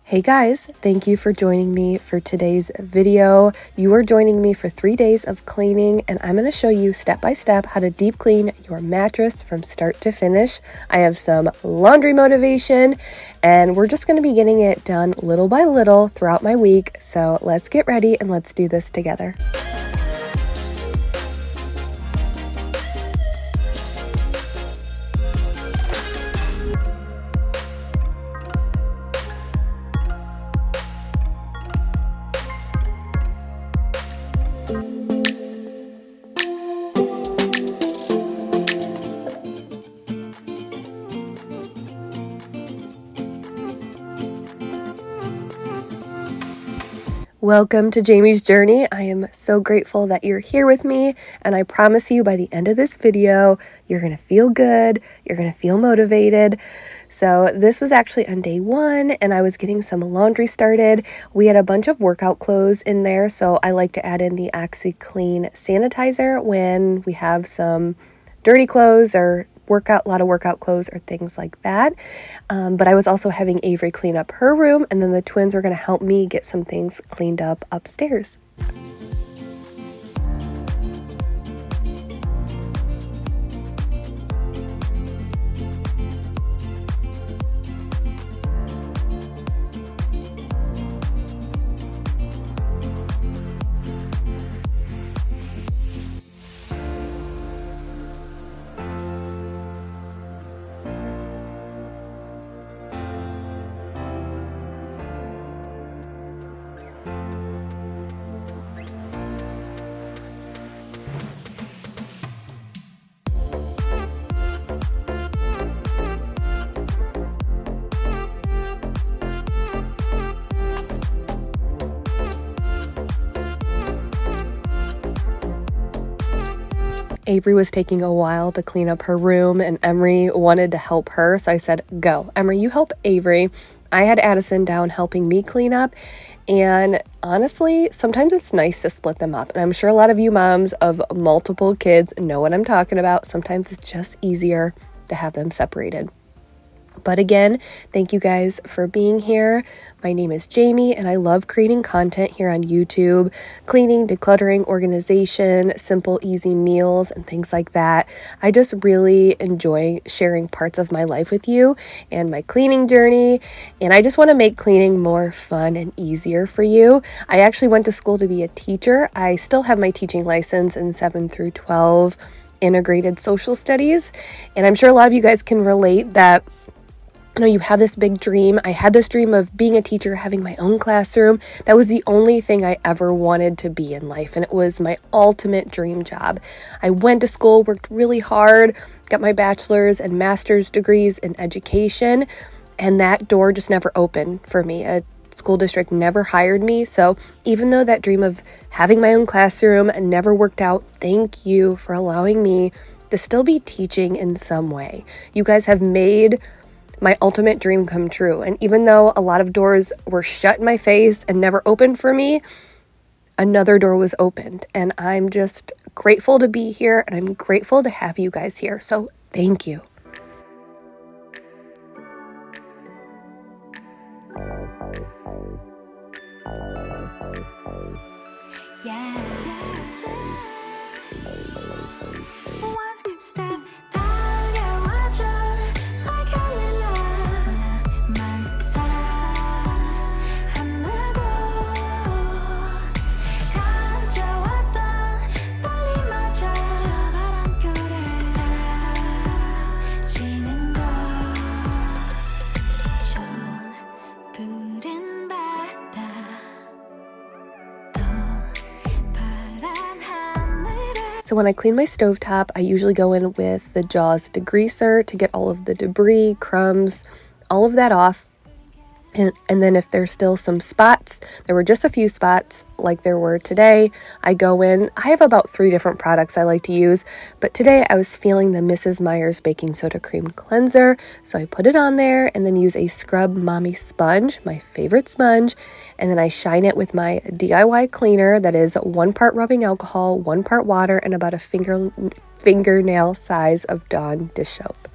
Hey guys, thank you for joining me for today's video. You are joining me for 3 days of cleaning, and I'm going to show you step by step how to deep clean your mattress from start to finish. I have some laundry motivation, and we're just going to be getting it done little by little throughout my week. So let's get ready and let's do this together. Welcome to Jamie's Journey. I am so grateful that you're here with me, and I promise you by the end of this video, you're going to feel good, you're going to feel motivated. So this was actually on day 1, and I was getting some laundry started. We had a bunch of workout clothes in there, so I like to add in the OxiClean sanitizer when we have some dirty clothes or a lot of workout clothes or things like that. But I was also having Avery clean up her room, and then the twins were going to help me get some things cleaned up upstairs. Avery was taking a while to clean up her room, and Emery wanted to help her, so I said, go. Emery, you help Avery. I had Addison down helping me clean up, and honestly, sometimes it's nice to split them up, and I'm sure a lot of you moms of multiple kids know what I'm talking about. Sometimes it's just easier to have them separated. But again, thank you guys for being here. My name is Jamie, and I love creating content here on YouTube, cleaning, decluttering, organization, simple, easy meals, and things like that. I just really enjoy sharing parts of my life with you and my cleaning journey, and I just want to make cleaning more fun and easier for you. I actually went to school to be a teacher. I still have my teaching license in 7 through 12 integrated social studies, and I'm sure a lot of you guys can relate that you have this big dream. I had this dream of being a teacher, having my own classroom. That was the only thing I ever wanted to be in life, and it was my ultimate dream job. I went to school, worked really hard, got my bachelor's and master's degrees in education, and that door just never opened for me. A school district never hired me, so even though that dream of having my own classroom never worked out, thank you for allowing me to still be teaching in some way. You guys have made my ultimate dream come true. And even though a lot of doors were shut in my face and never opened for me, another door was opened. And I'm just grateful to be here, and I'm grateful to have you guys here. So thank you. Yeah. One step. So when I clean my stovetop, I usually go in with the Jaws degreaser to get all of the debris, crumbs, all of that off. And then if there's still some spots, there were just a few spots like there were today, I go in. I have about 3 different products I like to use, but today I was feeling the Mrs. Meyer's baking soda cream cleanser, so I put it on there and then use a Scrub Mommy sponge, my favorite sponge, and then I shine it with my DIY cleaner that is 1 part rubbing alcohol, 1 part water, and about a fingernail size of Dawn dish soap.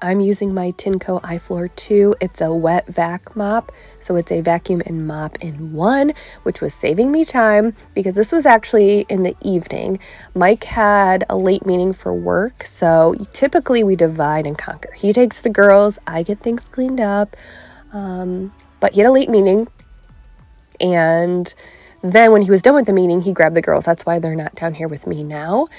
I'm using my Tinco iFloor 2. It's a wet vac mop, so it's a vacuum and mop in one, which was saving me time because this was actually in the evening. Mike had a late meeting for work, so typically we divide and conquer. He takes the girls, I get things cleaned up, but he had a late meeting, and then when he was done with the meeting, he grabbed the girls. That's why they're not down here with me now,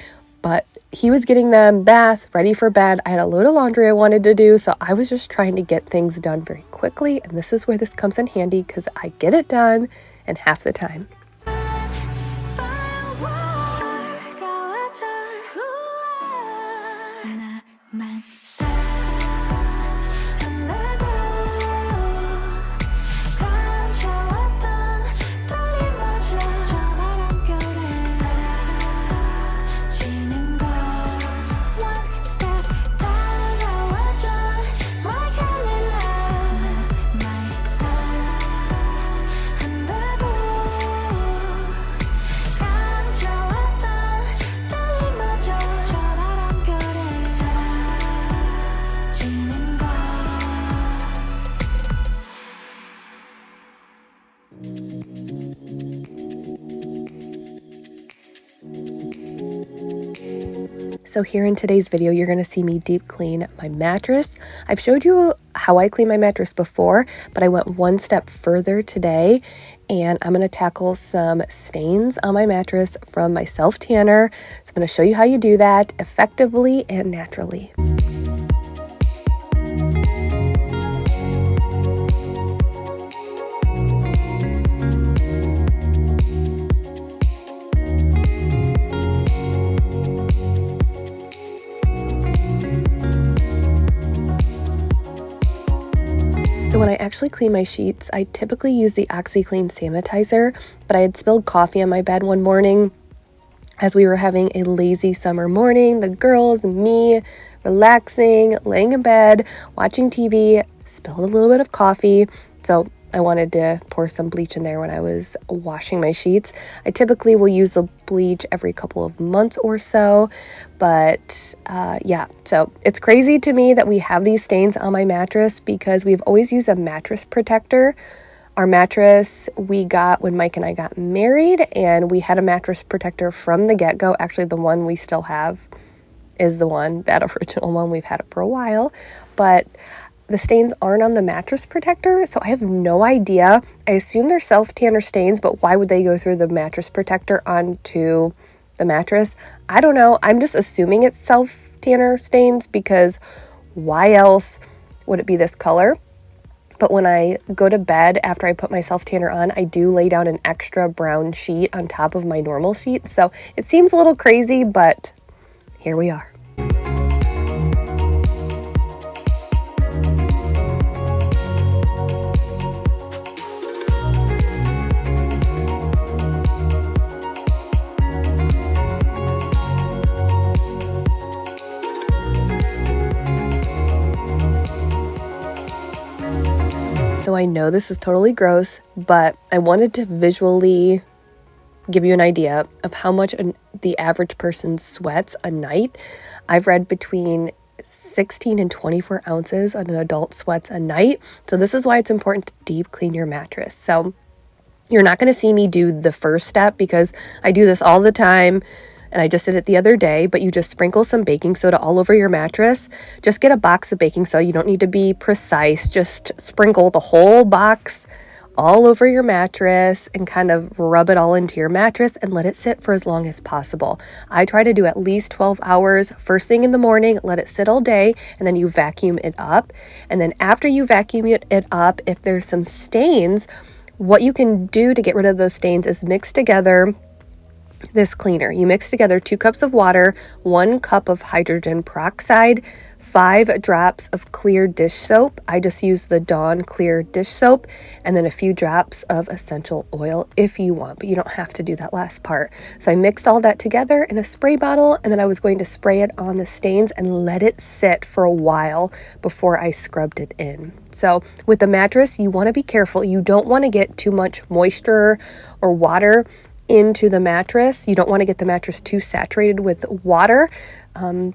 but he was getting them bath, ready for bed. I had a load of laundry I wanted to do, so I was just trying to get things done very quickly, and this is where this comes in handy because I get it done in half the time. So here in today's video, you're going to see me deep clean my mattress. I've showed you how I clean my mattress before, but I went one step further today, and I'm going to tackle some stains on my mattress from my self-tanner. So I'm going to show you how you do that effectively and naturally. So when I actually clean my sheets, I typically use the OxiClean sanitizer, but I had spilled coffee on my bed one morning as we were having a lazy summer morning. The girls and me relaxing, laying in bed, watching TV, spilled a little bit of coffee. So I wanted to pour some bleach in there when I was washing my sheets. I typically will use the bleach every couple of months or so, but yeah, so it's crazy to me that we have these stains on my mattress because we've always used a mattress protector. Our mattress we got when Mike and I got married, and we had a mattress protector from the get-go. Actually, the one we still have is the one, that original one. We've had it for a while, but the stains aren't on the mattress protector, so I have no idea. I assume they're self-tanner stains, but why would they go through the mattress protector onto the mattress? I don't know. I'm just assuming it's self-tanner stains because why else would it be this color? But when I go to bed after I put my self-tanner on, I do lay down an extra brown sheet on top of my normal sheet. So it seems a little crazy, but here we are. So I know this is totally gross, but I wanted to visually give you an idea of how much the average person sweats a night. I've read between 16 and 24 ounces an adult sweats a night. So this is why it's important to deep clean your mattress. So you're not going to see me do the first step because I do this all the time. And I just did it the other day, but you just sprinkle some baking soda all over your mattress. Just get a box of baking soda. You don't need to be precise. Just sprinkle the whole box all over your mattress and kind of rub it all into your mattress and let it sit for as long as possible. I try to do at least 12 hours first thing in the morning, let it sit all day, and then you vacuum it up. And then after you vacuum it up, if there's some stains, what you can do to get rid of those stains is mix together this cleaner. You mix together 2 cups of water, 1 cup of hydrogen peroxide, 5 drops of clear dish soap. I just use the Dawn clear dish soap, and then a few drops of essential oil if you want, but you don't have to do that last part. So I mixed all that together in a spray bottle, and then I was going to spray it on the stains and let it sit for a while before I scrubbed it in. So with the mattress, you want to be careful. You don't want to get too much moisture or water into the mattress. You don't want to get the mattress too saturated with water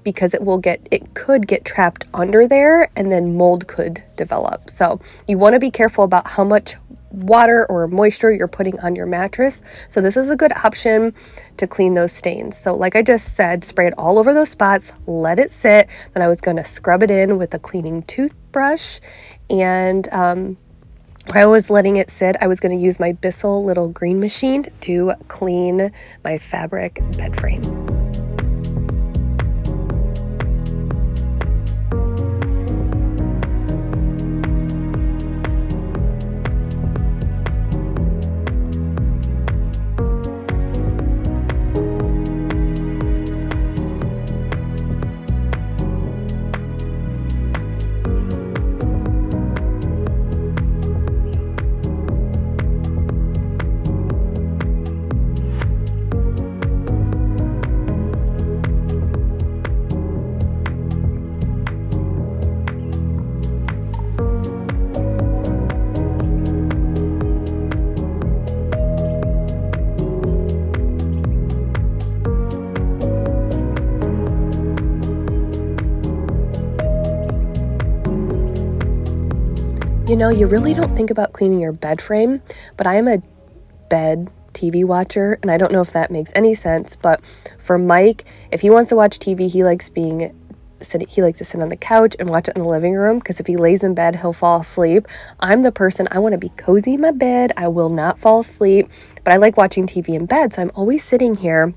because it could get trapped under there, and then mold could develop. So you want to be careful about how much water or moisture you're putting on your mattress. So this is a good option to clean those stains. So like I just said, spray it all over those spots, let it sit. Then I was going to scrub it in with a cleaning toothbrush, and while I was letting it sit, I was going to use my Bissell little green machine to clean my fabric bed frame. You know, you really don't think about cleaning your bed frame, but I am a bed TV watcher, and I don't know if that makes any sense, but for Mike, if he wants to watch TV, he likes to sit on the couch and watch it in the living room, because if he lays in bed, he'll fall asleep. I'm the person, I want to be cozy in my bed. I will not fall asleep, but I like watching TV in bed, so I'm always sitting here.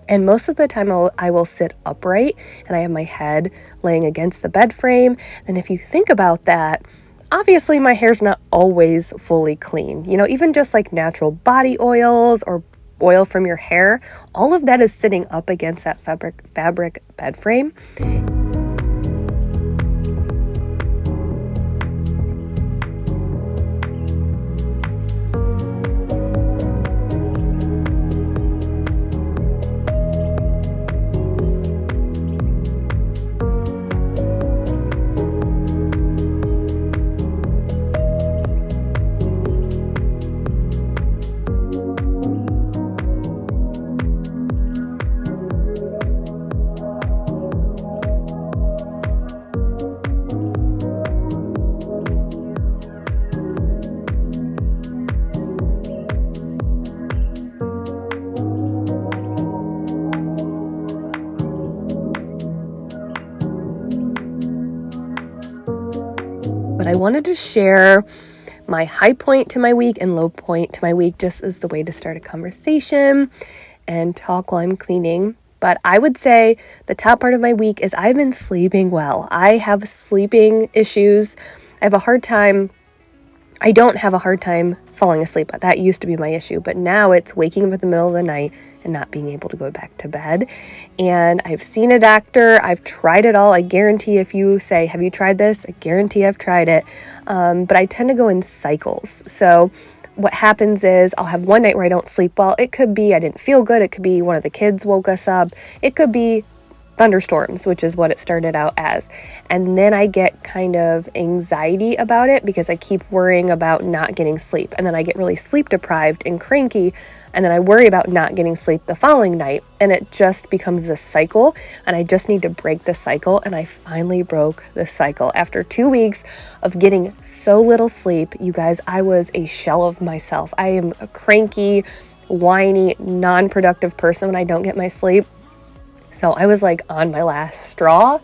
And most of the time I will sit upright, and I have my head laying against the bed frame. And if you think about that, obviously my hair's not always fully clean. You know, even just like natural body oils or oil from your hair, all of that is sitting up against that fabric bed frame. But I wanted to share my high point to my week and low point to my week, just as the way to start a conversation and talk while I'm cleaning. But I would say the top part of my week is I've been sleeping well. I have sleeping issues. I don't have a hard time falling asleep. That used to be my issue, but now it's waking up in the middle of the night and not being able to go back to bed. And I've seen a doctor. I've tried it all. I guarantee if you say, have you tried this? I guarantee I've tried it. But I tend to go in cycles. So what happens is I'll have one night where I don't sleep well. It could be I didn't feel good. It could be one of the kids woke us up. It could be thunderstorms, which is what it started out as. And then I get kind of anxiety about it because I keep worrying about not getting sleep. And then I get really sleep deprived and cranky. And then I worry about not getting sleep the following night. And it just becomes this cycle. And I just need to break the cycle. And I finally broke the cycle. After 2 weeks of getting so little sleep, you guys, I was a shell of myself. I am a cranky, whiny, non-productive person when I don't get my sleep. So I was like on my last straw,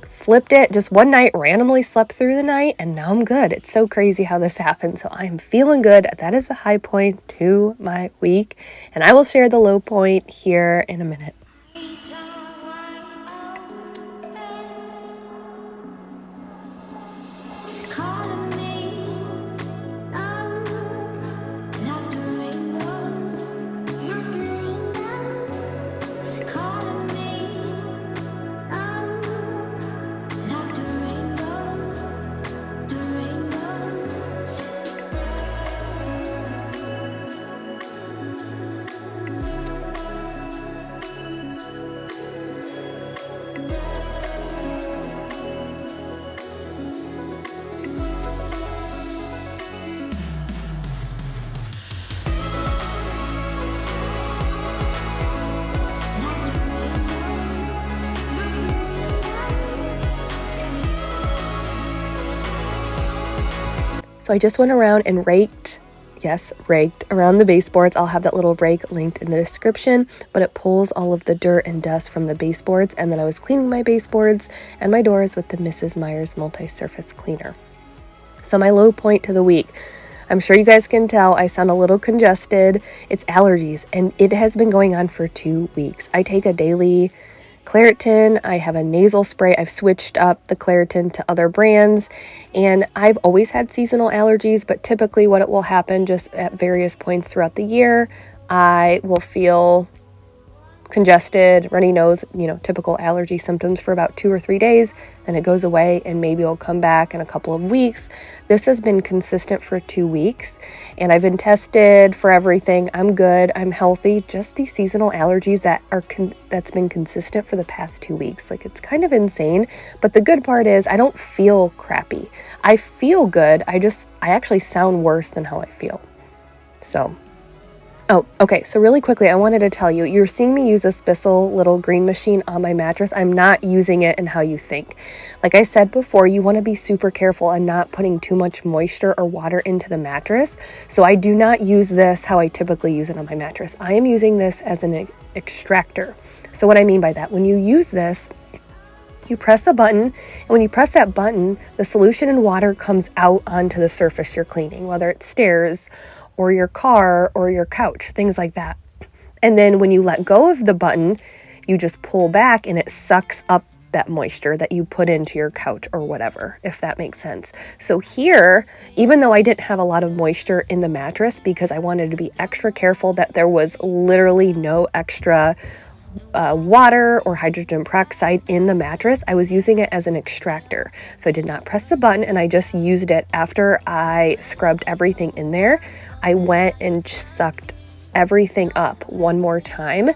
flipped it just one night, randomly slept through the night, and now I'm good. It's so crazy how this happened. So I'm feeling good. That is the high point to my week. And I will share the low point here in a minute. So I just went around and raked, yes, raked around the baseboards. I'll have that little rake linked in the description, but it pulls all of the dirt and dust from the baseboards. And then I was cleaning my baseboards and my doors with the Mrs. Meyer's multi-surface cleaner. So my low point to the week, I'm sure you guys can tell I sound a little congested. It's allergies, and it has been going on for 2 weeks. I take a daily Claritin. I have a nasal spray. I've switched up the Claritin to other brands, and I've always had seasonal allergies, but typically what it will happen just at various points throughout the year, I will feel congested, runny nose, typical allergy symptoms for about 2 or 3 days, then it goes away and maybe it'll come back in a couple of weeks. This has been consistent for 2 weeks, and I've been tested for everything. I'm good. I'm healthy. Just these seasonal allergies that's been consistent for the past 2 weeks. Like, it's kind of insane, but the good part is I don't feel crappy. I feel good. I actually sound worse than how I feel. So oh, okay, so really quickly, I wanted to tell you, you're seeing me use this Bissell little green machine on my mattress. I'm not using it in how you think. Like I said before, you want to be super careful on not putting too much moisture or water into the mattress. So I do not use this how I typically use it on my mattress. I am using this as an extractor. So what I mean by that, when you use this, you press a button, and when you press that button, the solution in water comes out onto the surface you're cleaning, whether it's stairs or your car or your couch, things like that. And then when you let go of the button, you just pull back and it sucks up that moisture that you put into your couch or whatever, if that makes sense. So here, even though I didn't have a lot of moisture in the mattress because I wanted to be extra careful that there was literally no extra water or hydrogen peroxide in the mattress, I was using it as an extractor. So I did not press the button, and I just used it after I scrubbed everything in there. I went and sucked everything up one more time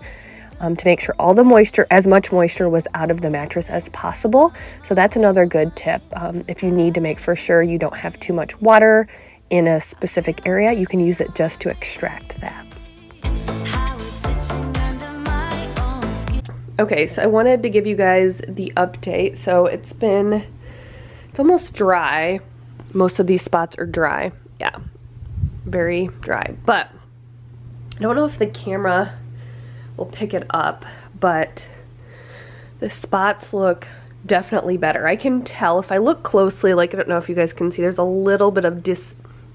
to make sure all the moisture, as much moisture, was out of the mattress as possible. So that's another good tip. If you need to make for sure you don't have too much water in a specific area, you can use it just to extract that. Okay, so I wanted to give you guys the update. So it's almost dry. Most of these spots are dry. Yeah, very dry. But I don't know if the camera will pick it up, but the spots look definitely better. I can tell if I look closely, like, I don't know if you guys can see, there's a little bit of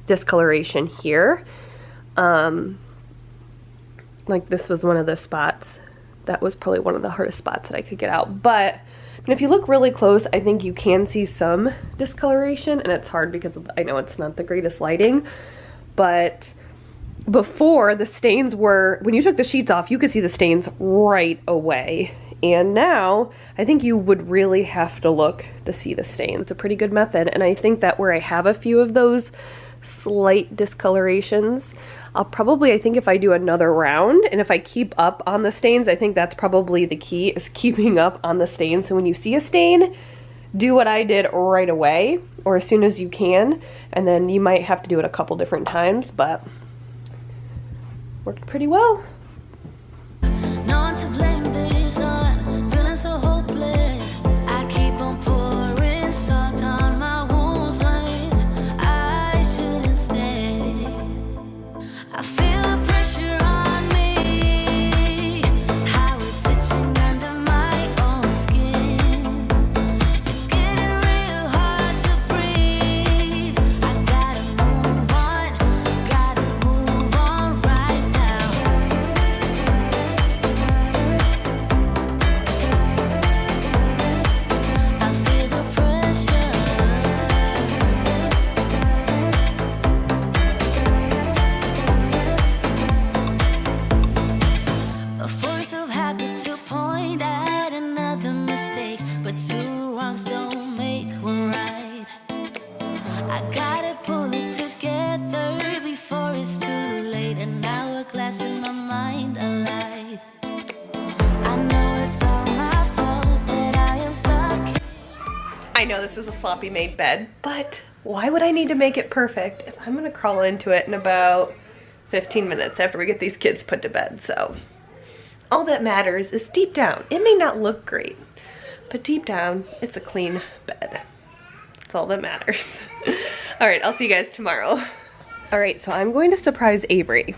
discoloration here. Like, this was one of the spots. That was probably one of the hardest spots that I could get out. But I mean, if you look really close, I think you can see some discoloration, and it's hard because I know it's not the greatest lighting. But before, the stains were, when you took the sheets off, you could see the stains right away. And now, I think you would really have to look to see the stains. It's a pretty good method, and I think that where I have a few of those slight discolorations, I think if I do another round and if I keep up on the stains, I think that's probably the key, is keeping up on the stains. So when you see a stain, do what I did right away or as soon as you can, and then you might have to do it a couple different times, but worked pretty well. Not to blame this on, feeling so hopeless. I keep on pouring salt on my wounds when I shouldn't stay. I feel the pressure on me, how it's itching under my own skin. It's getting real hard to breathe. I gotta move on right now. I feel the pressure. A force of habit to point at another mistake, but two wrongs don't make one right. I gotta pull it together before it's too late. An hourglass in my mind, a light. I know it's all my fault that I am stuck. I know this is a sloppy made bed, but why would I need to make it perfect if I'm gonna crawl into it in about 15 minutes after we get these kids put to bed? So all that matters is deep down, it may not look great, but deep down, it's a clean bed. That's all that matters. All right, I'll see you guys tomorrow. All right, so I'm going to surprise Avery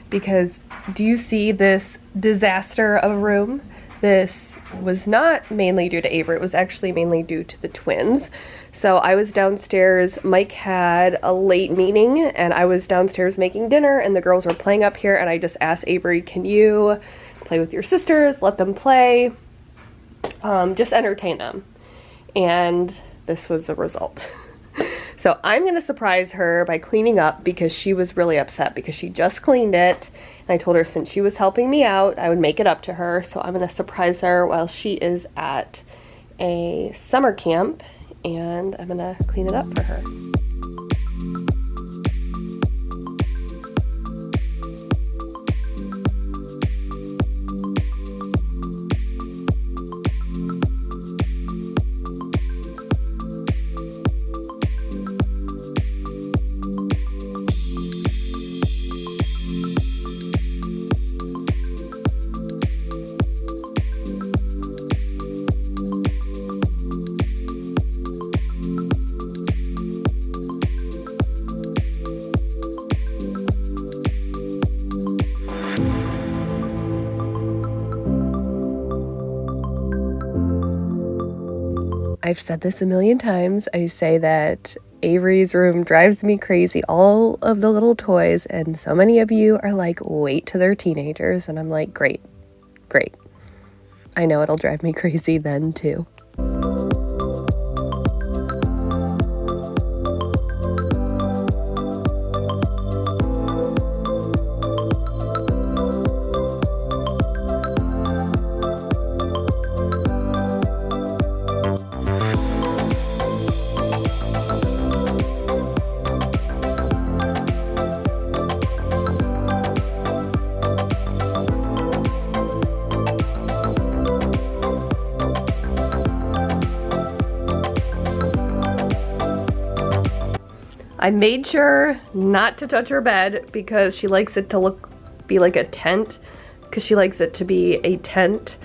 because do you see this disaster of a room? This was not mainly due to Avery, it was actually mainly due to the twins. So I was downstairs, Mike had a late meeting, and I was downstairs making dinner, and the girls were playing up here, and I just asked Avery, can you play with your sisters, let them play, just entertain them. And this was the result. So I'm going to surprise her by cleaning up because she was really upset because she just cleaned it. And I told her since she was helping me out, I would make it up to her. So I'm going to surprise her while she is at a summer camp, and I'm going to clean it up for her. I've said this a million times. I say that Avery's room drives me crazy, all of the little toys, and so many of you are like, wait till they're teenagers, and I'm like, great. I know it'll drive me crazy then too. I made sure not to touch her bed because she likes it to be like a tent, because she likes it to be a tent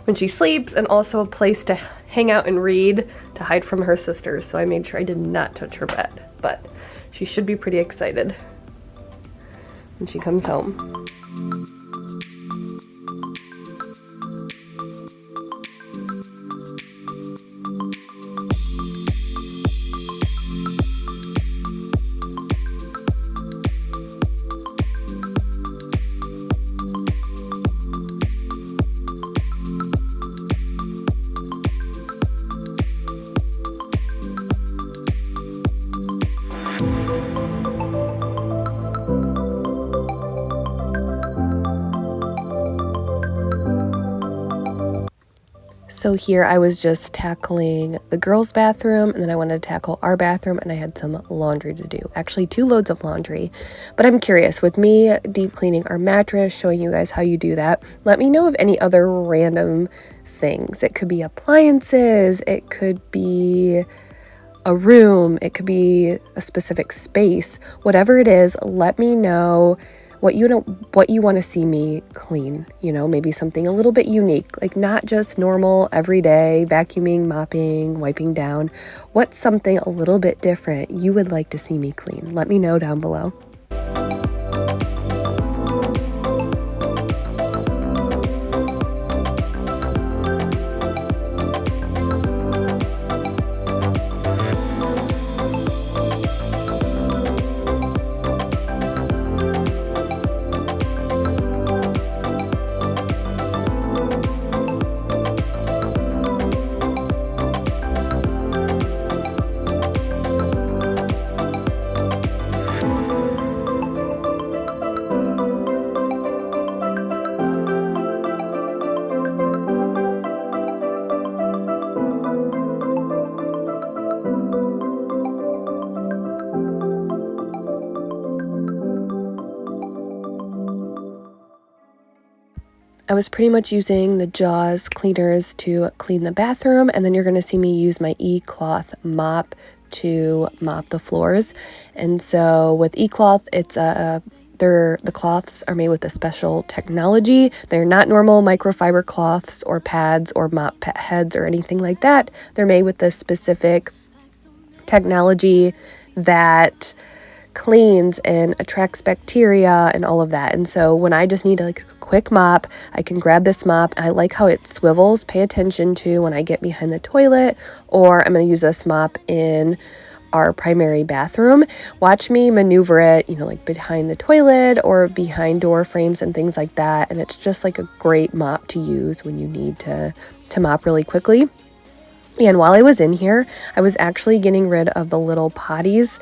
when she sleeps and also a place to hang out and read to hide from her sisters. So I made sure I did not touch her bed, but she should be pretty excited when she comes home. So here I was just tackling the girls' bathroom, and then I wanted to tackle our bathroom, and I had some laundry to do. Actually, 2 loads of laundry. But I'm curious, with me deep cleaning our mattress, showing you guys how you do that, let me know of any other random things. It could be appliances, it could be a room, it could be a specific space. Whatever it is, let me know what you want to see me clean, maybe something a little bit unique, like not just normal everyday vacuuming, mopping, wiping down. What's something a little bit different you would like to see me clean? Let me know down below. I was pretty much using the Jaws cleaners to clean the bathroom, and then you're going to see me use my E-cloth mop to mop the floors. And so with E-cloth, it's the cloths are made with a special technology. They're not normal microfiber cloths or pads or mop heads or anything like that. They're made with this specific technology that cleans and attracts bacteria and all of that. And so when I just need like a quick mop, I can grab this mop. I like how it swivels. Pay attention to when I get behind the toilet, or I'm going to use this mop in our primary bathroom. Watch me maneuver it, you know, like behind the toilet or behind door frames and things like that. And it's just like a great mop to use when you need to mop really quickly. And while I was in here, I was actually getting rid of the little potties.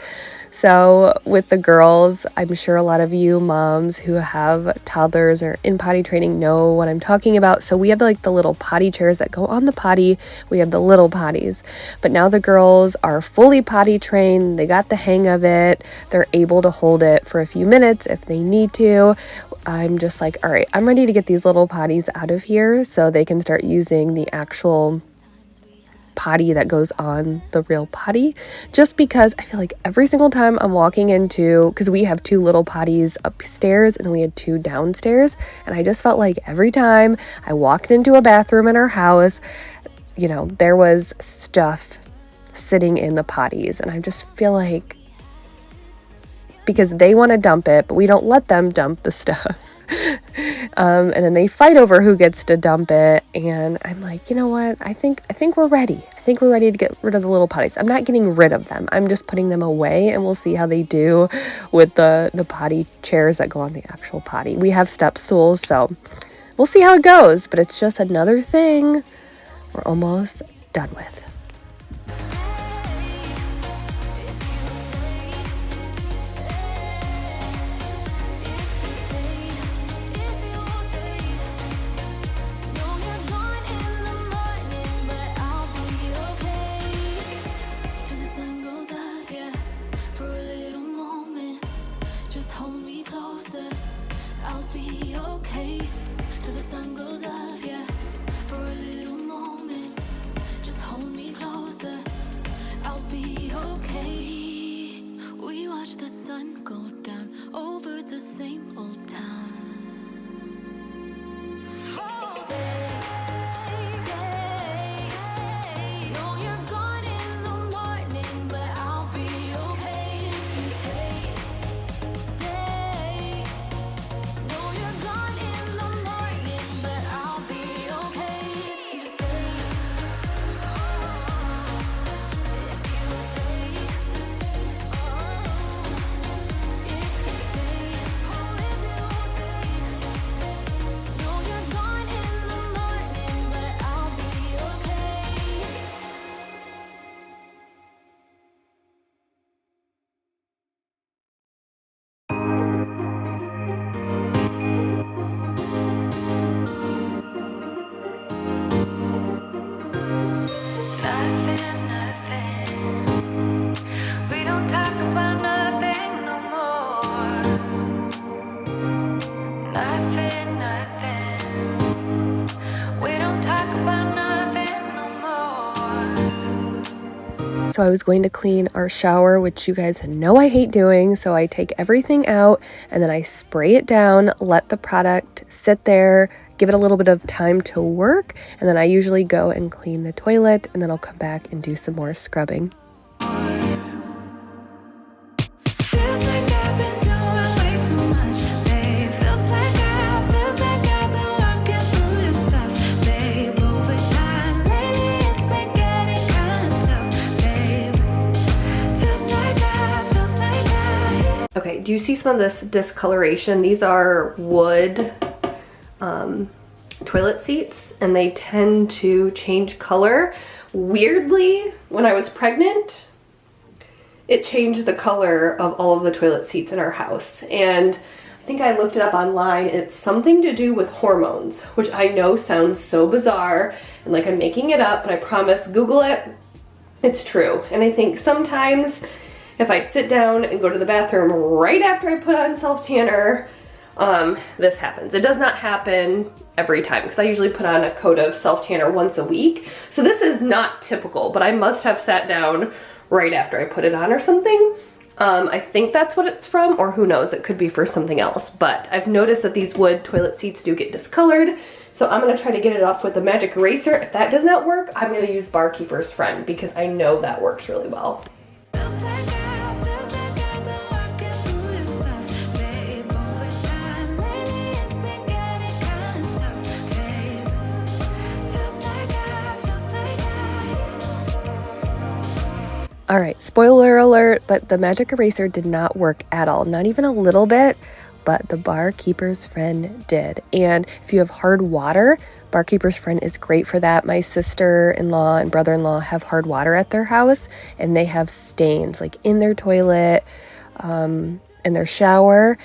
So with the girls, I'm sure a lot of you moms who have toddlers or in potty training know what I'm talking about. So we have like the little potty chairs that go on the potty. We have the little potties. But now the girls are fully potty trained. They got the hang of it. They're able to hold it for a few minutes if they need to. I'm just like, all right, I'm ready to get these little potties out of here so they can start using the actual potty that goes on the real potty, just because I feel like every single time I'm walking into, because we have 2 little potties upstairs and then we had 2 downstairs, and I just felt like every time I walked into a bathroom in our house, you know, there was stuff sitting in the potties, and I just feel like because they want to dump it, but we don't let them dump the stuff. And then they fight over who gets to dump it, and I'm like, you know what? I think we're ready. I think we're ready to get rid of the little potties. I'm not getting rid of them. I'm just putting them away, and we'll see how they do with the potty chairs that go on the actual potty. We have step stools, so we'll see how it goes, but it's just another thing we're almost done with. So I was going to clean our shower, which you guys know I hate doing. So I take everything out and then I spray it down, let the product sit there, give it a little bit of time to work. And then I usually go and clean the toilet, and then I'll come back and do some more scrubbing. Okay, do you see some of this discoloration? These are wood toilet seats, and they tend to change color. Weirdly, when I was pregnant, it changed the color of all of the toilet seats in our house. And I think I looked it up online. It's something to do with hormones, which I know sounds so bizarre and like I'm making it up, but I promise, Google it. It's true. And I think sometimes if I sit down and go to the bathroom right after I put on self-tanner, this happens. It does not happen every time because I usually put on a coat of self-tanner once a week. So this is not typical, but I must have sat down right after I put it on or something. I think that's what it's from, or who knows, it could be for something else. But I've noticed that these wood toilet seats do get discolored. So I'm gonna try to get it off with the magic eraser. If that does not work, I'm gonna use Barkeeper's Friend because I know that works really well. Feels like All right, spoiler alert, but the magic eraser did not work at all, not even a little bit, but the barkeeper's friend did. And if you have hard water, barkeeper's friend is great for that. My sister-in-law and brother-in-law have hard water at their house, and they have stains like in their toilet, in their shower,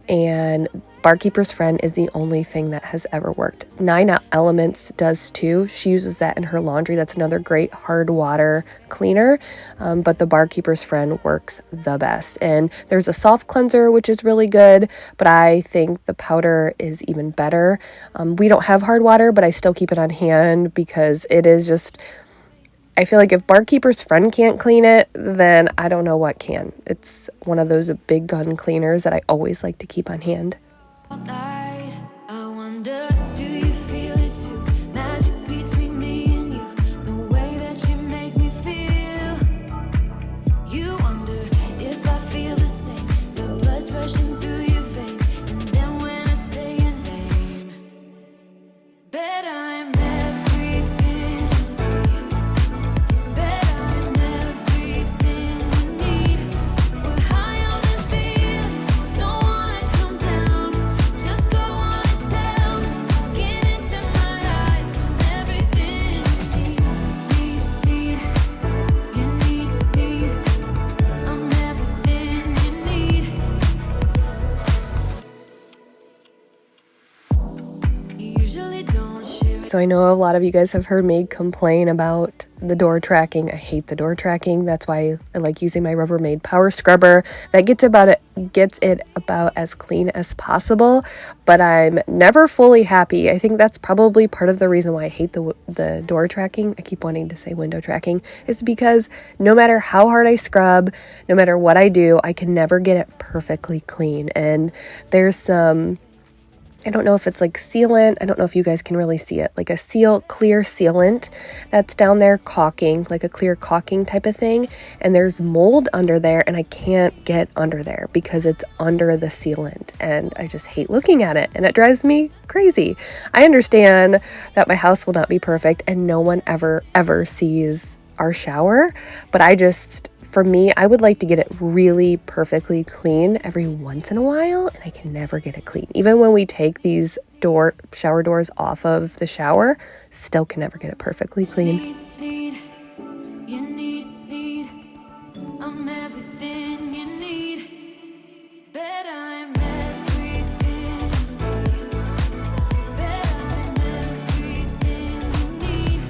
and barkeeper's friend is the only thing that has ever worked. 9 Elements does too. She uses that in her laundry. That's another great hard water cleaner, but the barkeeper's friend works the best. And there's a soft cleanser, which is really good, but I think the powder is even better. We don't have hard water, but I still keep it on hand because it is just, I feel like if barkeeper's friend can't clean it, then I don't know what can. It's one of those big gun cleaners that I always like to keep on hand. Night, I wonder, do you feel it too? Magic between me and you, the way that you make me feel. You wonder if I feel the same, the blood's rushing through your veins, and then when I say your name, bet I'm everything you see, bet I'm everything you need. We're high on this feeling, don't wanna come down. Just go on and tell me, get into my eyes, I'm everything you need. I'm everything you need. You usually don't share. So I know a lot of you guys have heard me complain about the door tracking. I hate the door tracking. That's why I like using my Rubbermaid power scrubber. That gets it about as clean as possible, but I'm never fully happy. I think that's probably part of the reason why I hate the door tracking. I keep wanting to say window tracking, is because no matter how hard I scrub, no matter what I do, I can never get it perfectly clean. And there's some, I don't know if it's like sealant. I don't know if you guys can really see it. Like a clear sealant that's down there caulking, like a clear caulking type of thing. And there's mold under there and I can't get under there because it's under the sealant. And I just hate looking at it and it drives me crazy. I understand that my house will not be perfect and no one ever sees our shower, but for me, I would like to get it really perfectly clean every once in a while, and I can never get it clean. Even when we take these shower doors off of the shower, still can never get it perfectly clean. I'm everything you need. Bet I'm everything you see. Bet I'm everything you need.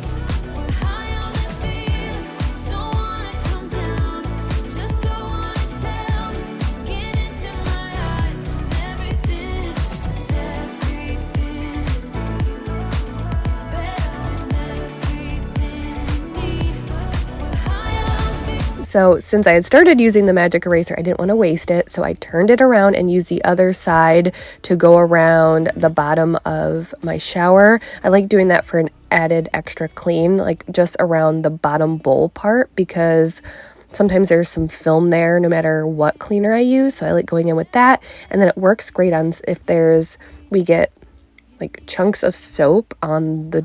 We're high on this feeling, don't wanna come down. Just go on and tell me, get into my eyes, I'm everything you see. Bet I'm everything you need. We're high on this feeling. So since I had started using the magic eraser, I didn't want to waste it. So I turned it around and used the other side to go around the bottom of my shower. I like doing that for an added extra clean, like just around the bottom bowl part, because sometimes there's some film there no matter what cleaner I use. So I like going in with that. And then it works great on if we get like chunks of soap on the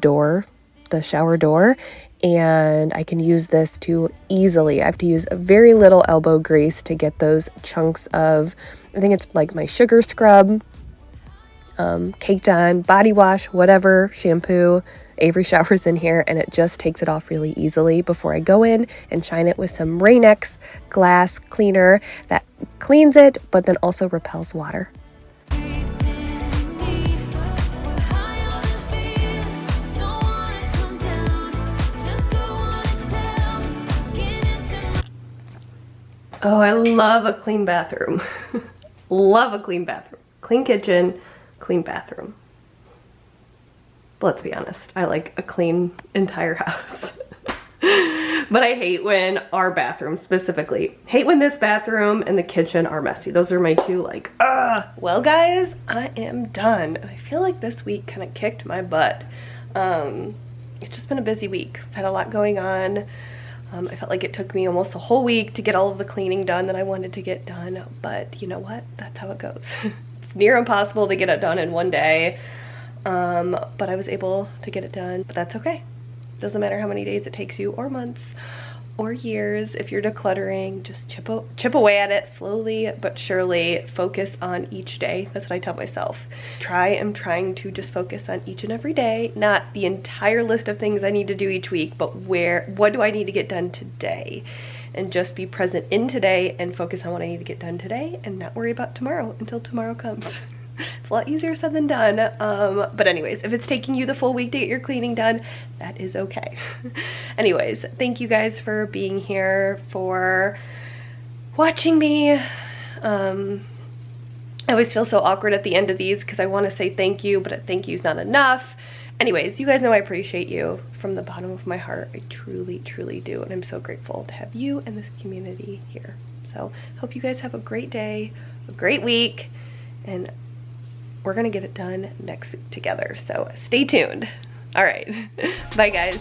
shower door, and I can use this to easily, I have to use a very little elbow grease to get those chunks of, I think it's like my sugar scrub, caked on, body wash, whatever, shampoo. Avery showers in here and it just takes it off really easily before I go in and shine it with some Rain-X glass cleaner that cleans it, but then also repels water. Oh, I love a clean bathroom. Love a clean bathroom. Clean kitchen, clean bathroom. But let's be honest, I like a clean entire house. But I hate when our bathroom specifically, hate when this bathroom and the kitchen are messy. Those are my two like, well guys, I am done. And I feel like this week kind of kicked my butt. It's just been a busy week. I've had a lot going on. I felt like it took me almost a whole week to get all of the cleaning done that I wanted to get done, but you know what? That's how it goes. It's near impossible to get it done in one day, but I was able to get it done, but that's okay. Doesn't matter how many days it takes you or months, or years. If you're decluttering, just chip away at it slowly but surely. Focus on each day. That's what I tell myself. I'm trying to just focus on each and every day, not the entire list of things I need to do each week, but what do I need to get done today? And just be present in today and focus on what I need to get done today and not worry about tomorrow until tomorrow comes. It's a lot easier said than done. But anyways, if it's taking you the full week to get your cleaning done, that is okay. Anyways, thank you guys for being here, for watching me. I always feel so awkward at the end of these because I want to say thank you, but a thank you's not enough. Anyways, you guys know I appreciate you from the bottom of my heart. I truly, truly do. And I'm so grateful to have you and this community here. So hope you guys have a great day, a great week, and we're gonna get it done next week together. So stay tuned. All right, bye guys.